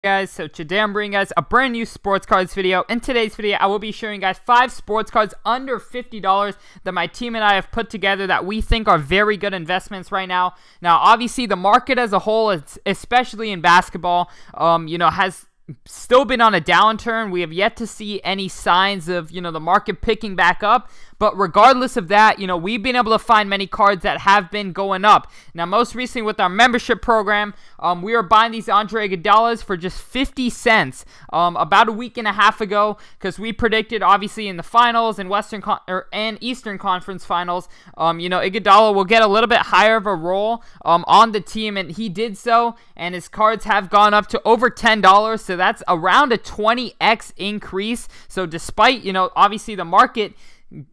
Guys, so today I'm bringing you guys a brand new sports cards video. In today's video, I will be showing you guys 5 sports cards under $50 that my team and I have put together that we think are very good investments right now. Now, obviously, the market as a whole, especially in basketball, has still been on a downturn. We have yet to see any signs of, the market picking back up. But regardless of that, we've been able to find many cards that have been going up. Now, most recently with our membership program, we are buying these Andre Iguodala's for just 50 cents about a week and a half ago, because we predicted, obviously, in the finals and and Eastern Conference finals, Iguodala will get a little bit higher of a role on the team, and he did so, and his cards have gone up to over $10, so that's around a 20x increase. So despite, obviously the market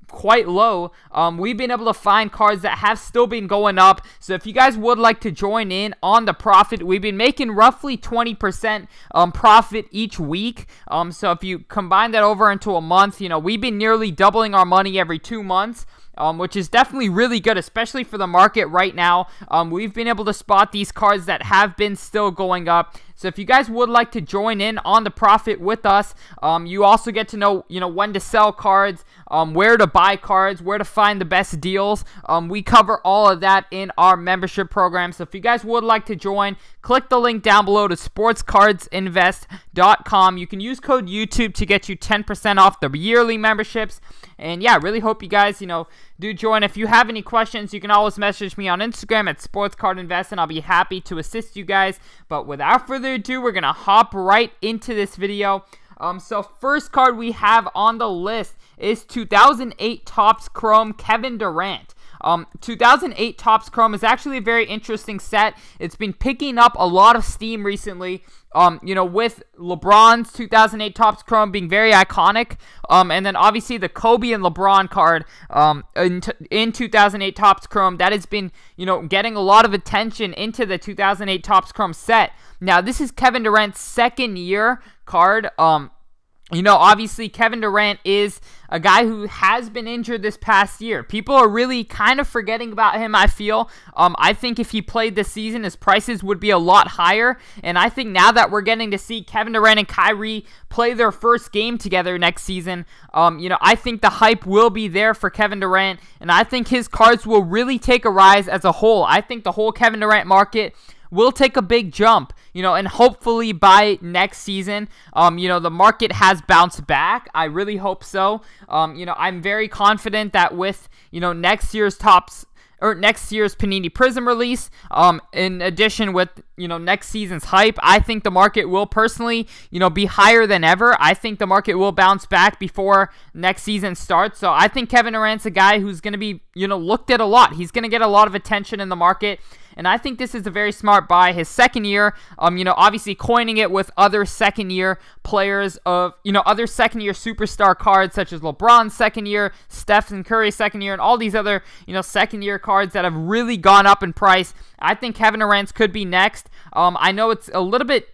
quite low, we've been able to find cards that have still been going up. So if you guys would like to join in on the profit, we've been making roughly 20% profit each week. So if you combine that over into a month, we've been nearly doubling our money every 2 months. Which is definitely really good, especially for the market right now. We've been able to spot these cards that have been still going up. So if you guys would like to join in on the profit with us, you also get to know, when to sell cards, where to buy cards, where to find the best deals. We cover all of that in our membership program. So if you guys would like to join, click the link down below to sportscardsinvest.com. You can use code YouTube to get you 10% off the yearly memberships. And yeah, really hope you guys, do join. If you have any questions, you can always message me on Instagram at sportscardinvest, and I'll be happy to assist you guys. But without further ado, we're going to hop right into this video. So first card we have on the list is 2008 Topps Chrome Kevin Durant. 2008 Topps Chrome is actually a very interesting set. It's been picking up a lot of steam recently, with LeBron's 2008 Topps Chrome being very iconic, and then obviously the Kobe and LeBron card in 2008 Topps Chrome that has been, getting a lot of attention into the 2008 Topps Chrome set. Now, this is Kevin Durant's second year card. Obviously, Kevin Durant is a guy who has been injured this past year. People are really kind of forgetting about him, I feel. I think if he played this season, his prices would be a lot higher. And I think now that we're getting to see Kevin Durant and Kyrie play their first game together next season, I think the hype will be there for Kevin Durant. And I think his cards will really take a rise as a whole. I think the whole Kevin Durant market will take a big jump, and hopefully by next season, the market has bounced back. I really hope so. I'm very confident that with, next year's Panini Prism release, in addition with, next season's hype, I think the market will personally, be higher than ever. I think the market will bounce back before next season starts. So I think Kevin Durant's a guy who's going to be, looked at a lot. He's going to get a lot of attention in the market. And I think this is a very smart buy. His second year, obviously coining it with other second-year players of, other second-year superstar cards such as LeBron's second year, Stephen Curry's second year, and all these other, second-year cards that have really gone up in price. I think Kevin Durant's could be next. I know it's a little bit,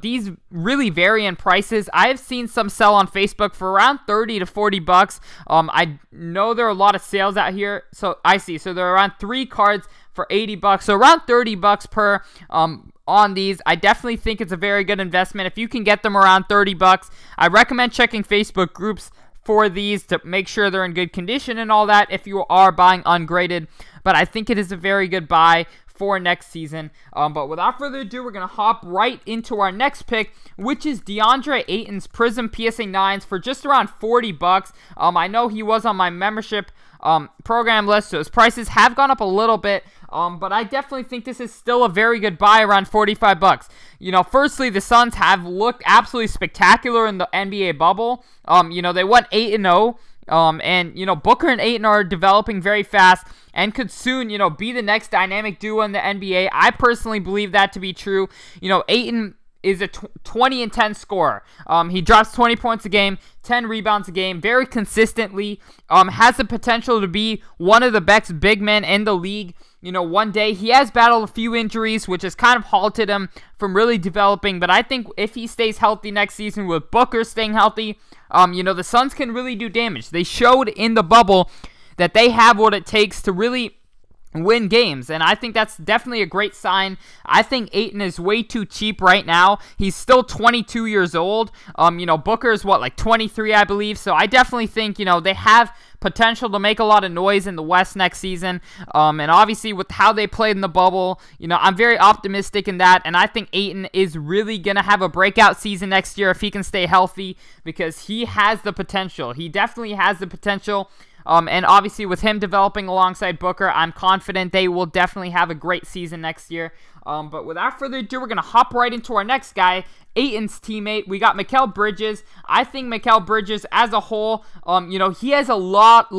these really vary in prices. I have seen some sell on Facebook for around 30 to 40 bucks. I know there are a lot of sales out here. So I see. So there are around 3 cards for 80 bucks. So around 30 bucks per on these. I definitely think it's a very good investment. If you can get them around 30 bucks, I recommend checking Facebook groups for these to make sure they're in good condition and all that if you are buying ungraded. But I think it is a very good buy for next season. But without further ado, we're going to hop right into our next pick, which is Deandre Ayton's Prism PSA 9s for just around 40 bucks. I know he was on my membership program list, so his prices have gone up a little bit, but I definitely think this is still a very good buy around 45 bucks. Firstly, the Suns have looked absolutely spectacular in the NBA bubble. They went 8-0. And, Booker and Ayton are developing very fast and could soon, be the next dynamic duo in the NBA. I personally believe that to be true. Ayton is a 20 and 10 scorer. He drops 20 points a game, 10 rebounds a game, very consistently. Has the potential to be one of the best big men in the league. One day he has battled a few injuries, which has kind of halted him from really developing. But I think if he stays healthy next season, with Booker staying healthy, the Suns can really do damage. They showed in the bubble that they have what it takes to really win games, and I think that's definitely a great sign. I think Ayton is way too cheap right now. He's still 22 years old. Booker's like 23, I believe. So I definitely think, they have potential to make a lot of noise in the West next season. And obviously with how they played in the bubble, I'm very optimistic in that. And I think Ayton is really going to have a breakout season next year if he can stay healthy, because he has the potential. He definitely has the potential. And obviously with him developing alongside Booker, I'm confident they will definitely have a great season next year. But without further ado, we're going to hop right into our next guy, Ayton's teammate. We got Mikal Bridges. I think Mikal Bridges as a whole, he has a lot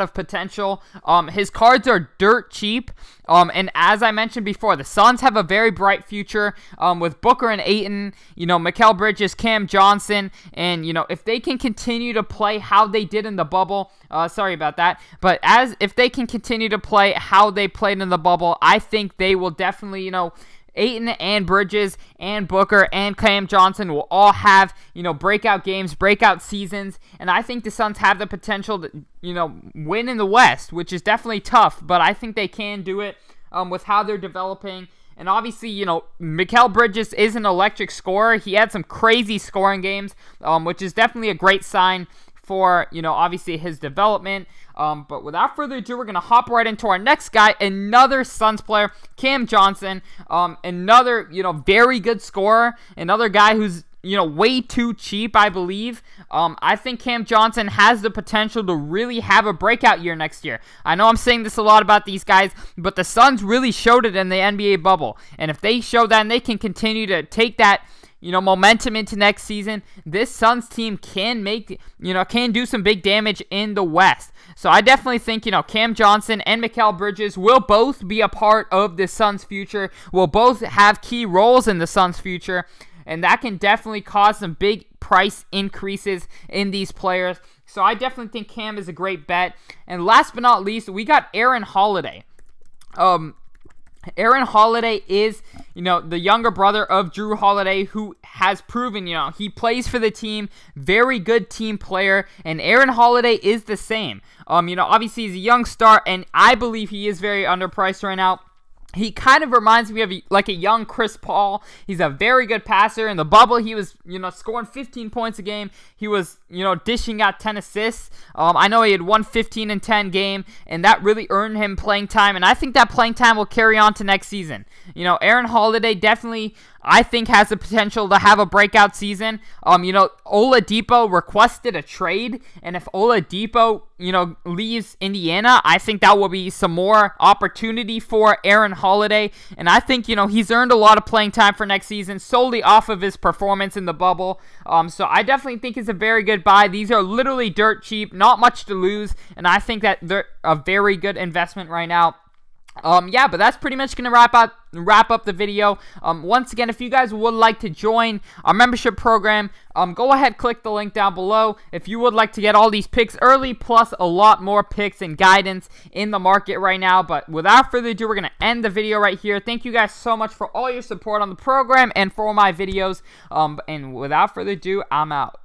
of potential. His cards are dirt cheap. And as I mentioned before, the Suns have a very bright future with Booker and Ayton, Mikal Bridges, Cam Johnson, and, if they can continue to play how they did in the bubble, sorry about that, but if they can continue to play how they played in the bubble, I think they will definitely, Ayton and Bridges and Booker and Cam Johnson will all have, breakout games, breakout seasons, and I think the Suns have the potential to, win in the West, which is definitely tough, but I think they can do it with how they're developing. And obviously, Mikal Bridges is an electric scorer. He had some crazy scoring games, which is definitely a great sign for, obviously his development. But without further ado, we're going to hop right into our next guy, another Suns player, Cam Johnson, another, very good scorer, another guy who's, way too cheap, I believe. I think Cam Johnson has the potential to really have a breakout year next year. I know I'm saying this a lot about these guys, but the Suns really showed it in the NBA bubble. And if they show that and they can continue to take that, momentum into next season, this Suns team can can do some big damage in the West. So I definitely think, Cam Johnson and Mikal Bridges will both be a part of the Suns' future, will both have key roles in the Suns' future, and that can definitely cause some big price increases in these players. So I definitely think Cam is a great bet. And last but not least, we got Aaron Holiday. Aaron Holiday is, the younger brother of Drew Holiday, who has proven, he plays for the team, very good team player, and Aaron Holiday is the same. Obviously he's a young star, and I believe he is very underpriced right now. He kind of reminds me of like a young Chris Paul. He's a very good passer. In the bubble, he was, scoring 15 points a game. He was, dishing out 10 assists. I know he had one 15-10 game, and that really earned him playing time. And I think that playing time will carry on to next season. Aaron Holiday definitely, I think, has the potential to have a breakout season. Oladipo requested a trade, and if Oladipo, leaves Indiana, I think that will be some more opportunity for Aaron Holiday, and I think, he's earned a lot of playing time for next season solely off of his performance in the bubble. So I definitely think it's a very good buy. These are literally dirt cheap, not much to lose, and I think that they're a very good investment right now. Yeah, but that's pretty much gonna wrap up the video. Once again, if you guys would like to join our membership program, go ahead, click the link down below if you would like to get all these picks early, plus a lot more picks and guidance in the market right now. But without further ado, we're gonna end the video right here. Thank you guys so much for all your support on the program and for my videos. And without further ado, I'm out.